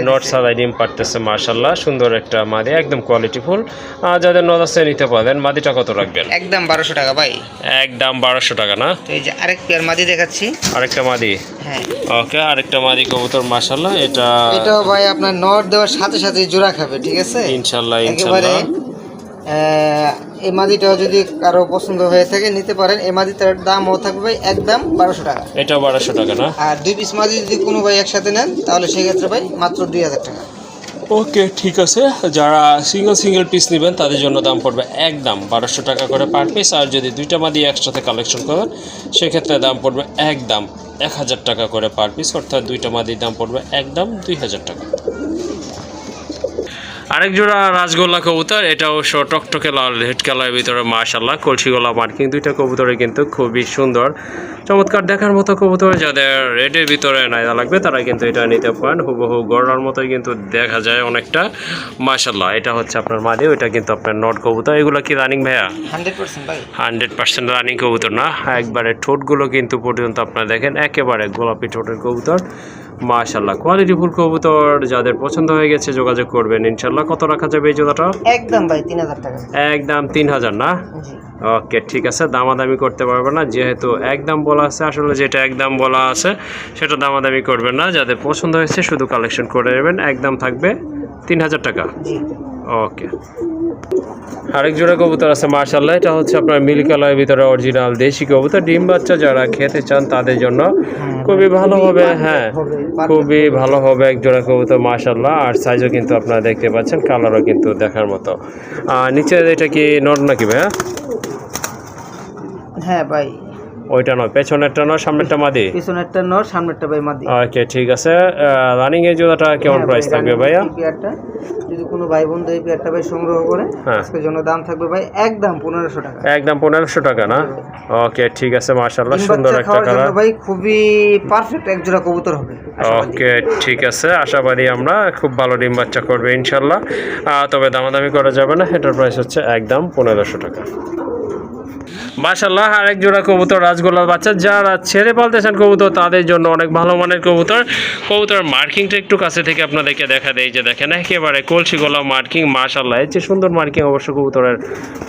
নট ছাড়াই ডিম পারতেছে মাশাআল্লাহ। সুন্দর একটা মাদি, একদম কোয়ালিটিফুল। যাদের নর আছে নিতে পারেন। মাদিটা কত রাখবেন? একদম 1200 টাকা ভাই। একদম 1200 টাকা না? তো এই যে আরেক পেয়ার মাদি দেখাচ্ছি। আরেকটা মাদি? হ্যাঁ ওকে, আরেকটা মাদি কবুতর মাশাআল্লাহ। এটাও ভাই আপনার নট দেওয়ার সাথে সাথে জোড়া খাবে, ঠিক আছে ইনশাআল্লাহ একেবারে। এই মাদিটাও যদি কারো পছন্দ হয়ে থাকে নিতে পারেন। এই মাদিটার দামও থাকবে ভাই একদম 1200 টাকা। এটা 1200 টাকা না? আর 2 পিস মাদি যদি কোনো ভাই একসাথে নেন তাহলে সেক্ষেত্রে ভাই মাত্র 2000 টাকা। ওকে ঠিক আছে, যারা সিঙ্গেল পিস নেবেন তাদের জন্য দাম পড়বে একদম 1200 টাকা করে পার পিস। আর যদি দুইটা মাদি একসাথে কালেকশন করেন সেক্ষেত্রে দাম পড়বে একদম 1000 টাকা করে পার পিস, অর্থাৎ দুইটা মাদির দাম পড়বে একদম 2000 টাকা। আরেক জোড়া রাজগোল্লা কবুতর, এটাও টকটকে লাল রেড কালারের ভিতরে মাশাআল্লাহ, কলসি গলা মার্কিং। দুইটা কবুতরে কিন্তু খুবই সুন্দর, চমৎকার দেখার মতো কবুতর। যাদের রেডের ভিতরে নাইরা লাগবে তারা কিন্তু এটা নিতে পারেন। হুবহু গড়ার মতোই কিন্তু দেখা যায় অনেকটা মাশাআল্লাহ। এটা হচ্ছে আপনার মাদি, ওইটা কিন্তু আপনার নট কবুতর। এগুলো কি রানিং ভাইয়া? 100% ভাই, 100% রানিং কবুতর না? একবারে ঠোঁটগুলো কিন্তু পর্যন্ত আপনারা দেখেন একেবারে গোলাপি ঠোঁটের কবুতর মাশাআল্লাহ, কোয়ালিটিফুল কবুতর। যাদের পছন্দ হয়ে গেছে যোগাযোগ করবেন ইনশাআল্লাহ। কত রাখা যাবে এই জোড়াটা? একদম ভাই 3000 টাকা। একদম 3000 না? জি ওকে ঠিক আছে, দামাদামি করতে পারবে না, যেহেতু একদম বলা আছে। আসলে যেটা একদম বলা আছে সেটা দামাদামি করবেন না। যাদের পছন্দ হয়েছে শুধু কালেকশন করে নেবেন। একদম থাকবে 3000 টাকা। জি ওকে। আরেক জোড়া কবুতর আছে মাশাআল্লাহ, এটা হচ্ছে আপনার মিল্ক কালারের ভিতরে অরিজিনাল দেশি কবুতর। ডিম বাচ্চা যারা খেতে চান তাদের জন্য খুবই ভালো হবে। হ্যাঁ, খুবই ভালো হবে এক জোড়া কবুতর মাশাআল্লাহ। আর সাইজও কিন্তু আপনারা দেখতে পাচ্ছেন, কালারও কিন্তু দেখার মতো। নিচে এটা কি নর নাকি ভাইয়া? হ্যাঁ ভাই, ওইটা নয়, পেছনেরটা নয়, সামনেরটা মাদি। পিছনেরটা নর, সামনেরটা ভাই মাদি। ওকে ঠিক আছে। রানিং এই জোড়াটা কেমন প্রাইস থাকবে ভাইয়া? এই পেয়ারটা যদি কোনো ভাই বন্ধু এই পেয়ারটা ভাই সংগ্রহ করে, আজকের জন্য দাম থাকবে ভাই একদম 1500 টাকা। একদম 1500 টাকা না? ওকে ঠিক আছে মাশাআল্লাহ, সুন্দর একটা কালার ভাই, খুবই পারফেক্ট এক জোড়া কবুতর হবে। ওকে ঠিক আছে, আশাবাদী আমরা খুব ভালো ডিম বাচ্চা করবে ইনশাল্লাহ। তবে দামাদামি করা যাবে না, এটার প্রাইস হচ্ছে একদম 1500 টাকা। মাশাআল্লাহ, আরেক জোড়া কবুতর রাজগোল্লার বাচ্চা। যারা ছেড়ে পালতেছেন কবুতর তাদের জন্য অনেক ভালো মানের কবুতর। কবুতর মার্কিংটা একটু কাছে থেকে আপনাদেরকে দেখা দেয়, যে দেখেন একেবারে কলসি গলা মার্কিং মাশাআল্লাহ। এর যে সুন্দর মার্কিং অবশ্য কবুতরের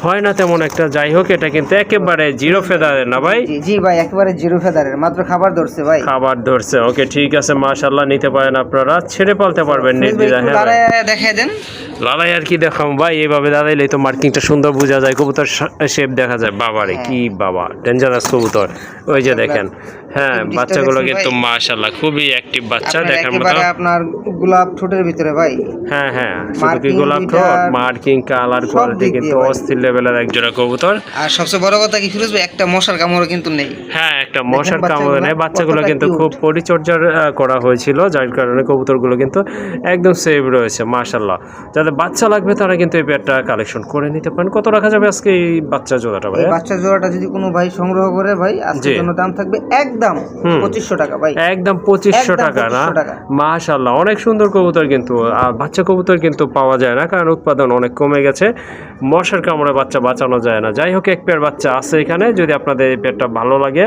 হয় না তেমন একটা। যাই হোক, এটা কিন্তু একেবারে জিরো ফেদারের না ভাই? জি ভাই, একেবারে জিরো ফেদারের, মাত্র খাবার ধরছে ভাই, খাবার ধরছে। ওকে ঠিক আছে মাশাআল্লাহ, নিতে পারেন আপনারা, ছেড়ে পালতে পারবেন। দেখাই দেন লালাই আর কি দেখাম ভাই, এইভাবে দাঁড়াইলে তো মার্কিংটা সুন্দর বোঝা যায়, কবুতর শেপ দেখা যায়। বাবারে কি বাবা, ডেঞ্জারাস কবুতর। ওই যে দেখেন, হ্যাঁ বাচ্চাগুলো কিন্তু মাশাআল্লাহ খুবই অ্যাক্টিভ বাচ্চা, দেখার মতো। আপনার গোলাপ ঠোঁটের ভিতরে ভাই, হ্যাঁ হ্যাঁ, শুধু কি গোলাপ ঠোঁট, মার্কিং, কালার, কোয়ালিটি কিন্তু অস্থির লেভেলের এক জোড়া কবুতর। আর সবচেয়ে বড় কথা কি ফিরোজ ভাই, একটা মশার কামড়ও কিন্তু নেই। হ্যাঁ, একটা মশার কামড় নেই। বাচ্চাগুলো কিন্তু খুব পরিচর্যা করা হয়েছিল, যার কারণে কবুতরগুলো কিন্তু একদম সেভ রয়েছে মাশাআল্লাহ। যাদের বাচ্চা লাগবে তারা কিন্তু এই পেয়ারটা কালেকশন করে নিতে পারেন। কত রাখা যাবে আজকে এই বাচ্চা জোড়াটা ভাই? বাচ্চা জোড়াটা যদি কোনো ভাই সংগ্রহ করে ভাই, আজকের জন্য দাম থাকবে একদম 2500 টাকা ভাই। একদম 2500 টাকা না? মাশাআল্লাহ, অনেক সুন্দর কবুতর কিন্তু। আর বাচ্চা কবুতর কিন্তু পাওয়া যায় না, কারণ উৎপাদন অনেক কমে গেছে। মশার কামড়ে বাচ্চা বাঁচানো যায় না। যাই হোক, এক পেয়ার বাচ্চা আছে এখানে, যদি আপনাদের এই পেয়ারটা ভালো লাগে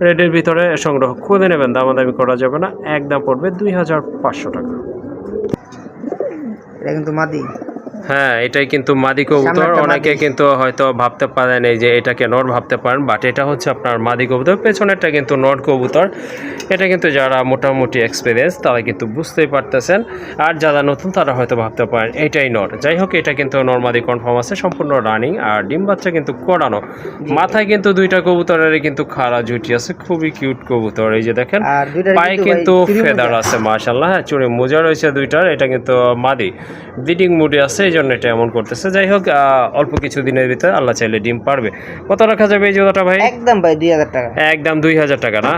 রেডের ভিতরে সংগ্রহ করে নেবেন, দামাদামি করা যাবে না, একদম পড়বে 2500 টাকা। এটা কিন্তু মাদি। হ্যাঁ, এটাই কিন্তু মাদি কবুতর। অনেকে কিন্তু হয়তো ভাবতে পারেন এই যে এটাকে নর ভাবতে পারেন, বাট এটা হচ্ছে আপনার মাদি কবুতর। পেছনেরটা কিন্তু নর কবুতর। এটা কিন্তু যারা মোটামুটি এক্সপিরিয়েন্স তারা কিন্তু বুঝতেই পারতেছেন, আর যারা নতুন তারা হয়তো ভাবতে পারেন এটাই নর। যাই হোক, এটা কিন্তু নর মাদি কনফার্ম আছে, সম্পূর্ণ রানিং, আর ডিম বাচ্চা কিন্তু করানো। মাথায় কিন্তু দুইটা কবুতরের কিন্তু খাড়া ঝুটি আছে, খুবই কিউট কবুতর। এই যে দেখেন, পায়ে কিন্তু ফেদার আছে মাশাআল্লাহ। হ্যাঁ, চুড়ে মোজা রয়েছে দুইটার। এটা কিন্তু মাদি, ব্রিডিং মুডে আছে, এই জন্য এটা এমন করতেছে। যাই হোক, অল্প কিছু দিনের ভিতরে আল্লাহ চাইলে ডিম পারবে। কত রাখা যাবে এই জোড়াটা ভাই? একদম ভাই 2000 টাকা। একদম 2000 টাকা না?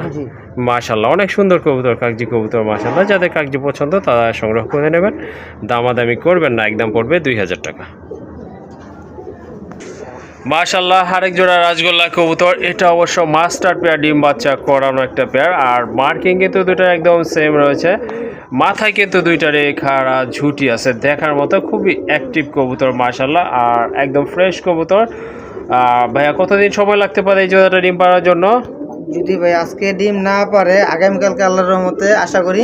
মাশাআল্লাহ, অনেক সুন্দর কবুতর, কাগজি কবুতর মাশাআল্লাহ। যাদের কাগজি পছন্দ তারা সংগ্রহ করে নেবেন, দামাদামি করবেন না, একদম পড়বে 2000 টাকা। মাশাআল্লাহ, আরেক জোড়া রাজগোল্লা কবুতর। এটা অবশ্য মাস্টার পেয়ার, ডিম বাচ্চা করানো একটা পেয়ার। আর মার্কিং কিন্তু দুটো একদম সেম রয়েছে। মাথায় কিন্তু দুইটার খাড়া ঝুটি আছে, দেখার মতো খুবই অ্যাক্টিভ কবুতর মাশাআল্লাহ, আর একদম ফ্রেশ কবুতর। ভাইয়া কতদিন সময় লাগতে পারে এই জোড়াটা ডিম পাড়ার জন্য? যদি ভাই আজকে ডিম না পারে, আগামীকালকে আল্লাহর রহমতে আশা করি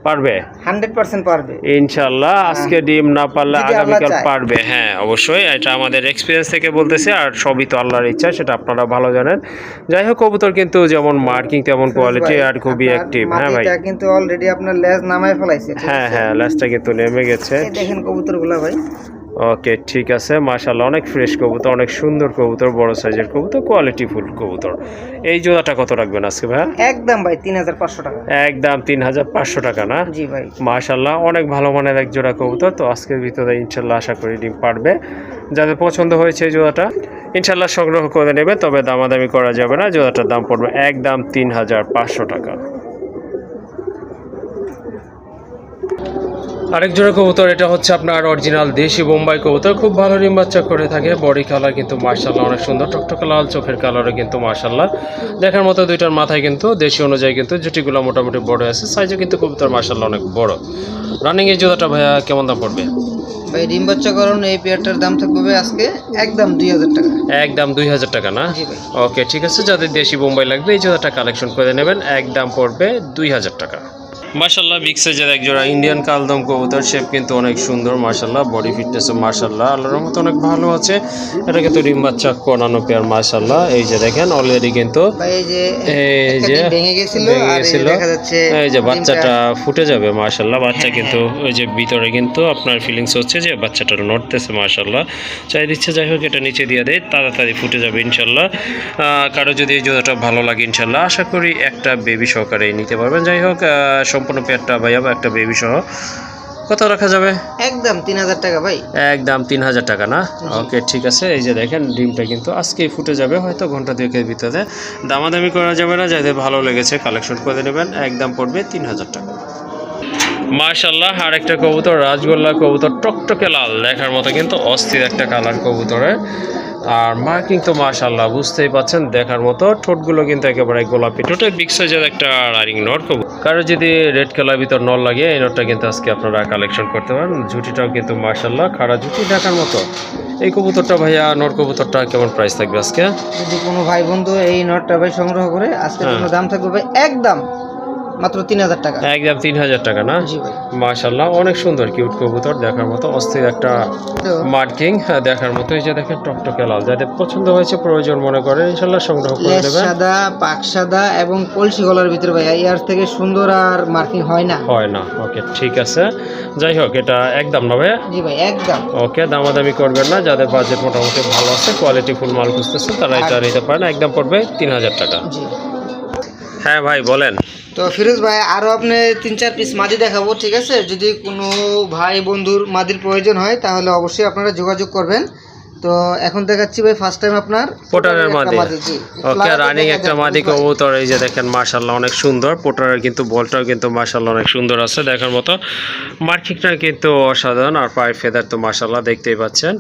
পারবে, 100% পারবে ইনশাআল্লাহ। আজকে ডিম না পারলে আগামীকাল পারবে। হ্যাঁ অবশ্যই, এটা আমাদের এক্সপিরিয়েন্স থেকে বলতেছি, আর সবই তো আল্লাহর ইচ্ছা, সেটা আপনারা ভালো জানেন। যাই হোক, কবুতর কিন্তু যেমন মার্কিং তেমন কোয়ালিটি, আর খুবই অ্যাক্টিভ। হ্যাঁ ভাই, এটা কিন্তু অলরেডি আপনার লেজ নামায় ফেলাইছে। হ্যাঁ হ্যাঁ, লেজটা কিন্তু নেমে গেছে। দেখেন কবুতরগুলো ভাই। ওকে ঠিক আছে মাশাআল্লাহ, অনেক ফ্রেশ কবুতর, অনেক সুন্দর কবুতর, বড় সাইজের কবুতর, কোয়ালিটি ফুল কবুতর। এই জোড়াটা কত রাখবেন আজকে ভাই? একদম ভাই 3500 টাকা। একদম 3500 টাকা না? জি ভাই। মাশাআল্লাহ, অনেক ভালো মানের এক জোড়া কবুতর। তো আজকের ভিতরে ইনশাআল্লাহ আশা করি ডিম পারবে। যাদের পছন্দ হয়েছে এই জোড়াটা ইনশাআল্লাহ সংগ্রহ করে নেবে, তবে দামাদামি করা যাবে না। জোড়াটার দাম পড়বে একদম 3500 টাকা। আরেক জোড়া কবুতর, এটা হচ্ছে আপনার অরিজিনাল দেশি বোম্বাই কবুতর। খুব ভালো ডিম বাচ্চা করে থাকে। বডি কালার কিন্তু মাশাআল্লাহ অনেক সুন্দর, টকটকে লাল চোখের কালারও কিন্তু মাশাআল্লাহ দেখার মতো। দুইটার মাথায় কিন্তু দেশি অনুযায়ী কিন্তু জুটিগুলো মোটামুটি বড় আছে, সাইজও কিন্তু কবুতর মাশাআল্লাহ অনেক বড়। রানিং এই জোড়াটা ভাইয়া কেমন দাম পড়বে? ভাই ডিম বাচ্চা করুন, এই পেয়ারটার দাম থাকবে আজকে একদম 2000 টাকা। একদম 2000 টাকা না? ওকে ঠিক আছে, যাদের দেশি বোম্বাই লাগবে এই জোড়াটা কালেকশন করে নেবেন, একদম পড়বে 2000 টাকা। মাশাআল্লাহ বিগ সাইজের এক জোড়া ইন্ডিয়ান কালদম কবুতর, শেপ কিন্তু অনেক সুন্দর মাশাআল্লাহ, বডি ফিটনেসও মাশাআল্লাহ আল্লাহর রহমতে অনেক ভালো আছে। এটা কিন্তু ডিম বাচ্চা করানো পেয়ার মাশাআল্লাহ। এই যে দেখেন অলরেডি কিন্তু ভাই এই যে ভেঙে গেছিল আর গেছিল, দেখা যাচ্ছে এই যে বাচ্চাটা ফুটে যাবে মাশাআল্লাহ। বাচ্চা কিন্তু ওই যে ভিতরে কিন্তু আপনার ফিলিংস হচ্ছে যে বাচ্চাটা নড়তেছে মাশাআল্লাহ, চাই দিচ্ছে। যাই হোক এটা নিচে দিয়ে দেয়, তাড়াতাড়ি ফুটে যাবে ইনশাআল্লাহ। কারো যদি এই জোড়াটা ভালো লাগে ইনশাআল্লাহ আশা করি একটা বেবি সহকারে নিতে পারবেন। যাই হোক সম্পূর্ণ পেয়ারটা ভাইয়া একটা বেবি সহ কত রাখা যাবে? একদম 3000 টাকা ভাই, একদম 3000 টাকা না? ওকে ঠিক আছে। এই যে দেখেন ডিমটা কিন্তু আজকেই ফুটে যাবে, হয়তো ঘন্টা দুয়েকের ভিতরে। দামাদামি করা যাবে না, যাদের ভালো লেগেছে কালেকশন করে নেবেন, একদম পড়বে 3000 টাকা। মাশাআল্লাহ আরেকটা কবুতর, রাজগোল্লা কবুতর, টকটকে লাল, দেখার মতো কিন্তু অস্থির একটা কালার কবুতরের। আর মার্কিং তো মাশাআল্লাহ বুঝতেই পাচ্ছেন, দেখার মতো। ঠোঁটগুলো কিন্তু একেবারে গোলাপি ঠোঁটে, বিগ সাইজের একটা রানিং নর কবুতর। কারো যদি রেড কালার ভিতর নর লাগে এই নরটা কিন্তু আজকে আপনারা কালেকশন করতে পারেন। ঝুটিটাও কিন্তু মাশাআল্লাহ খাড়া ঝুটি, দেখার মতো। এই কবুতরটা ভাইয়া, নর কবুতরটা কেমন প্রাইস থাকবে আজকে? যদি কোনো ভাই বন্ধু এই নটটা ভাই সংগ্রহ করে, আজকে কোনো দাম থাকবে ভাই একদম মাত্র 3000 টাকা। একদম 3000 টাকা না? জি ভাই। মাশাআল্লাহ অনেক সুন্দর কিউট কবুতর, দেখার মতো অস্থির একটা মার্কিং, দেখার মতো। এই যে দেখেন টকটকে লাল, যাদের পছন্দ হয়েছে প্রয়োজন মনে করেন ইনশাআল্লাহ সংগ্রহ করে লেজ নেবেন। সাদা, পাক সাদা এবং কলসি গলার ভিতরে ভাই এর থেকে সুন্দর আর মার্কিং হয় না। ওকে ঠিক আছে। যাই হোক এটা একদম না ভাইয়া? জি ভাই একদম। ওকে দামাদামি করবেন না, যাদের বাজেট মোটামুটি ভালো আছে, কোয়ালিটি ফুল মাল খুঁজতেছেন তারা এটা নিতে পারেন, একদম পড়বে 3000 টাকা। জি হ্যাঁ ভাই বলেন। তো ফিরোজ ভাই আরো আপনি 3-4 পিস মাদি দেখাবো, ঠিক আছে? যদি কোনো ভাই বন্ধুর মাদির প্রয়োজন হয় তাহলে অবশ্যই আপনারা যোগাযোগ করবেন। তো এখন দেখাচ্ছি ভাই ফার্স্ট টাইম আপনার পোটারের মাদি। জি ওকে রানিং একটা মাদি কবুতর, এই যে দেখেন মাশাআল্লাহ অনেক সুন্দর। পোটারের কিন্তু বলটাও কিন্তু মাশাআল্লাহ অনেক সুন্দর আছে, দেখার মতো। মার্কিংটা কিন্তু অসাধারণ, আর পায়ের ফেদার তো মাশাআল্লাহ দেখতেই পাচ্ছেন।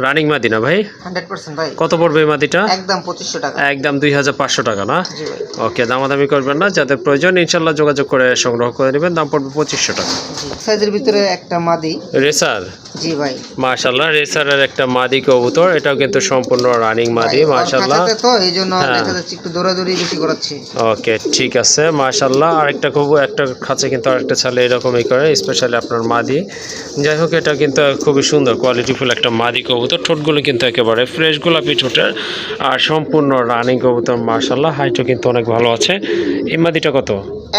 রানিং মাদি না ভাই? 100% ভাই। কত পড়বে এই মাদিটা? একদম 2500 টাকা। একদম 2500 টাকা না? জি ভাই। ওকে দামাদামি করবেন না, যাদের প্রয়োজন ইনশাআল্লাহ যোগাযোগ করে সংগ্রহ করে নেবেন, দাম পড়বে 2500 টাকা। জি সাইজের ভিতরে একটা মাদি রেসার। জি ভাই মাশাআল্লাহ রেসারের একটা মাদি কবুতর, এটাও কিন্তু সম্পূর্ণ রানিং মাদি মাশাআল্লাহ। তো এইজন্য দেখা যাচ্ছে একটু দৌড়াদৌড়ি বেশি করাচ্ছি। ওকে ঠিক আছে মাশাআল্লাহ। আরেকটা একটা খাঁচে কিন্তু আরেকটা ছালে এরকমই করে, স্পেশালি আপনার মাদি। যাই হোক এটা কিন্তু খুবই সুন্দর কোয়ালিটিফুল একটা মাদি কবুতর, ঠোঁটগুলো কিন্তু একেবারে ফ্রেশ গোলাপি ঠোঁটের, আর সম্পূর্ণ রানিং কবুতর মাশাআল্লাহ। হাইটও কিন্তু অনেক ভালো আছে। এই মাদিটা কত?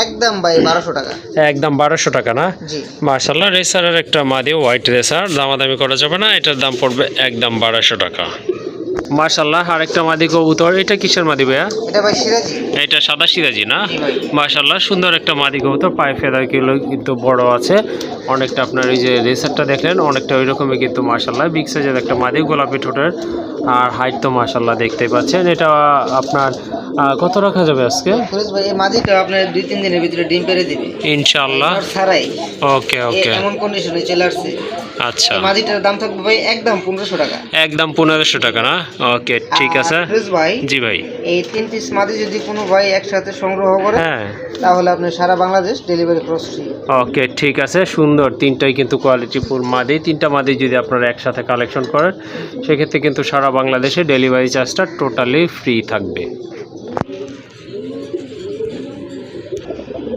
একদম ভাই 1200 টাকা। একদম 1200 টাকা না? জি মাশাআল্লাহ রেসারের একটা মাদি, হোয়াইট রেসার, দামাদামি করা যাবে না, এটার দাম পড়বে একদম 1200 টাকা। মাশাআল্লাহ আরেকটা মাদি কবুতর, এটা কিসের মাদি ভাইয়া? এটা ভাই সিরাজি। এটা সাদা সিরাজি না? জি ভাই। মাশাআল্লাহ সুন্দর একটা মাদি কবুতর, পায়ে ফেদারগুলো কিন্তু বড় আছে অনেকটা। আপনার এই যে রেসারটা দেখলেন অনেকটা ওই রকমই কিন্তু মাশাআল্লাহ, বিগ সাইজের একটা মাদি, গোলাপি ঠোঁটের, আর হাইট তো মাশাআল্লাহ দেখতেই পাচ্ছেন। এটা আপনার কত রাখা যাবে আজকে? ফিরোজ ভাই এই মাদিটা আপনার 2-3 দিনের ভিতরে ডিম পেড়ে দিবে ইনশাআল্লাহ। ছাড়াই। ওকে ওকে এমন কন্ডিশনে চলে আসছে। আচ্ছা এই মাদিটার দাম থাকবে ভাই একদম 1500 টাকা। একদম 1500 টাকা না? ওকে ঠিক আছে। ফিরোজ ভাই জি ভাই। এই 3 পিস মাদি যদি কোনো ভাই একসাথে সংগ্রহ করে হ্যাঁ তাহলে আপনি সারা বাংলাদেশ ডেলিভারি ক্রস ফ্রি। ওকে ঠিক আছে সুন্দর, তিনটাই কিন্তু কোয়ালিটি ফুল মাদি। তিনটা মাদি যদি আপনারা একসাথে কালেকশন করেন সেক্ষেত্রে কিন্তু সারা বাংলাদেশে ডেলিভারি চার্জটা টোটালি ফ্রি থাকবে।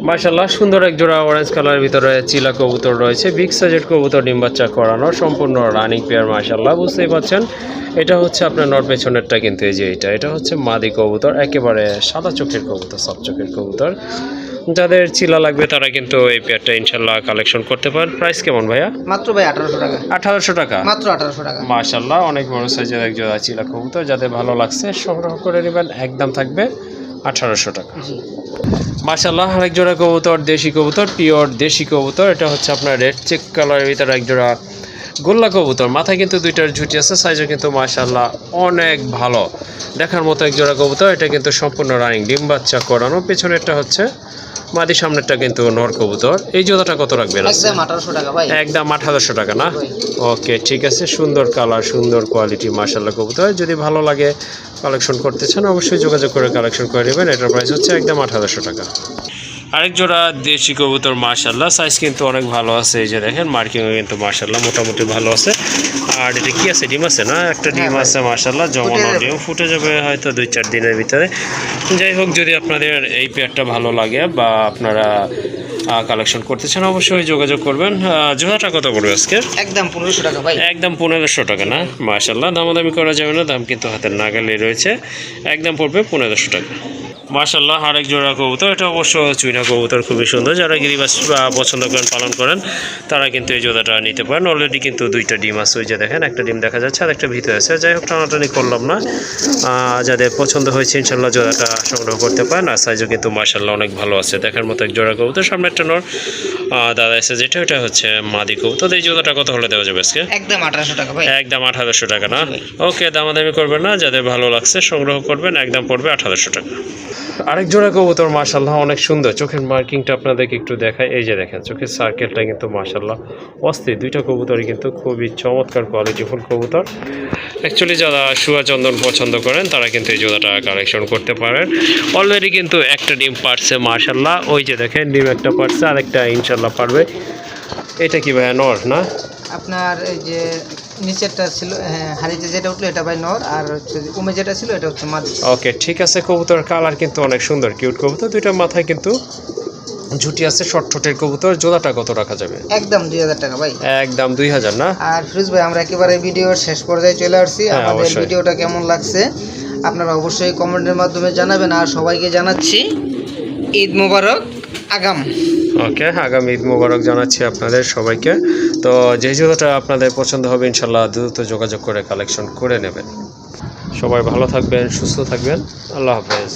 মাশাআল্লাহ সুন্দর এক জোড়া অরেঞ্জ কালারের ভিতরে চিলা কবুতর রয়েছে, বিগ সাইজের কবুতর, ডিম বাচ্চা করানো, সম্পূর্ণ রানিং পেয়ার মাশাআল্লাহ। বুঝতেই পারছেন এটা হচ্ছে আপনার নর পেছনেরটা, কিন্তু এই যে এটা হচ্ছে মাদি কবুতর, একেবারে সাদা চোখের কবুতর, সব চোখের কবুতর। যাদের চিলা লাগবে তারা কিন্তু এই পেয়ারটা ইনশাআল্লাহ কালেকশন করতে পারেন। প্রাইস কেমন ভাইয়া? মাত্র ভাই 1800 টাকা। 1800 টাকা মাত্র 1800 টাকা। মাশাআল্লাহ অনেক বড় সাইজের এক জোড়া চিলা কবুতর, যাদের ভালো লাগছে সংগ্রহ করে নেবেন, একদম থাকবে 1800 টাকা। জি মাশাআল্লাহ আরেক জোড়া কবুতর, দেশি কবুতর, পিওর দেশি কবুতর। এটা হচ্ছে আপনার রেড চেক কালারের ভিতরে এক জোড়া গোল্লা কবুতর, মাথায় কিন্তু দুইটার ঝুটি আছে, সাইজও কিন্তু মাশাআল্লাহ অনেক ভালো, দেখার মতো এক জোড়া কবুতর। এটা কিন্তু সম্পূর্ণ রানিং, ডিম বাচ্চা করানো। পেছনেরটা হচ্ছে মাদি, সামনেরটা কিন্তু নর কবুতর। এই জোড়াটা কত রাখবেন? একদম 1800 টাকা ভাই। একদম 1800 টাকা না? ওকে ঠিক আছে, সুন্দর কালার, সুন্দর কোয়ালিটি মাশাআল্লাহ কবুতর। যদি ভালো লাগে কালেকশন করতে চান অবশ্যই যোগাযোগ করে কালেকশন করে নেবেন। এটার প্রাইস হচ্ছে একদম 1800 টাকা। আরেক জোড়া দেশি কবুতর মাশাআল্লাহ, সাইজ কিন্তু অনেক ভালো আছে, এই যে দেখেন মার্কিংও কিন্তু মাশাআল্লাহ মোটামুটি ভালো আছে। আর এটা কি আছে, ডিম আছে না? একটা ডিম ভাই। আছে মাশাআল্লাহ, জমানো ফুটে যাবে। ডিম, ফুটে যাবে হয়তো 2-4 দিনের ভিতরে। যাই হোক, যদি আপনাদের এই পেয়ারটা ভালো লাগে বা আপনারা কালেকশন করতে চান অবশ্যই যোগাযোগ করবেন। জোড়াটা কত পড়বে আজকে? একদম 1500 টাকা ভাই। একদম 1500 টাকা না? মাশাআল্লাহ, দামাদামি করা যাবে না, দাম কিন্তু হাতের নাগালে রয়েছে। একদম পড়বে 1500 টাকা। মাশাআল্লাহ, আরেক জোড়া কবুতর, এটা অবশ্য চুইনা কবুতর, খুবই সুন্দর। যারা গিরিবাস পছন্দ করেন, পালন করেন, তারা কিন্তু এই জোড়াটা নিতে পারেন। অলরেডি কিন্তু 2টা ডিম আছে, ওই যে দেখেন, একটা ডিম দেখা যাচ্ছে আর একটা ভিতরে আছে। যাই হোক, টানাটানি করলাম না। যাদের পছন্দ হয়েছে ইনশাল্লাহ জোড়াটা সংগ্রহ করতে পারেন। আর সাইজও কিন্তু মাশাআল্লাহ অনেক ভালো আছে, দেখার মতো এক জোড়া কবুতর। সামনে একটা নর দাদা এসে, যেটা ওটা হচ্ছে মাদি কবুতর। এই জোড়াটা কত হলে দেওয়া যাবে আজকে? একদম 1800 টাকা ভাই। একদম 1800 টাকা না? ওকে, দামাদামি করবেন না, যাদের ভালো লাগছে সংগ্রহ করবেন। একদম পড়বে 1800 টাকা। আরেক জোড়া কবুতর মাশাআল্লাহ অনেক সুন্দর, চোখের মার্কিংটা আপনাদেরকে একটু দেখায়। এই যে দেখেন, চোখের সার্কেলটা কিন্তু মাশাআল্লাহ অস্থির। 2টা কবুতরই কিন্তু খুবই চমৎকার কোয়ালিটিফুল কবুতর। অ্যাকচুয়ালি যারা শুয়া চন্দন পছন্দ করেন তারা কিন্তু এই জোড়াটা কালেকশন করতে পারেন। অলরেডি কিন্তু একটা ডিম পারছে মাশাআল্লাহ, ওই যে দেখেন ডিম একটা পারছে, আরেকটা ইনশাআল্লাহ পারবে। এটা কি ভাইয়া, নর না? আপনার এই যে নিচেরটা ছিল, হ্যাঁ, হাড়িতে যেটা উঠলো এটা ভাই নর, আর হচ্ছে উমে যেটা ছিল এটা হচ্ছে মাদি। ওকে, ঠিক আছে। কবুতর কালার কিন্তু অনেক সুন্দর, কিউট কবুতর। 2টা মাথায় কিন্তু ঝুটি আছে, শর্ট ঠোঁটের কবুতর। জোড়াটা কত রাখা যাবে? একদম 2000 টাকা ভাই। একদম 2000 না? আর ফিরোজ ভাই, আমরা একেবারে ভিডিওর শেষ পর্যায়ে চলে আসছি। হ্যাঁ, আমাদের অবশ্যই। ভিডিওটা কেমন লাগছে আপনারা অবশ্যই কমেন্টের মাধ্যমে জানাবেন। আর সবাইকে জানাচ্ছি ঈদ মোবারক আগাম। ওকে, আগামী ঈদ মোবারক জানাচ্ছি আপনাদের সবাইকে। তো যে জোড়াটা আপনাদের পছন্দ হবে ইনশাল্লাহ দ্রুত যোগাযোগ করে কালেকশন করে নেবেন। সবাই ভালো থাকবেন, সুস্থ থাকবেন। আল্লাহ হাফেজ।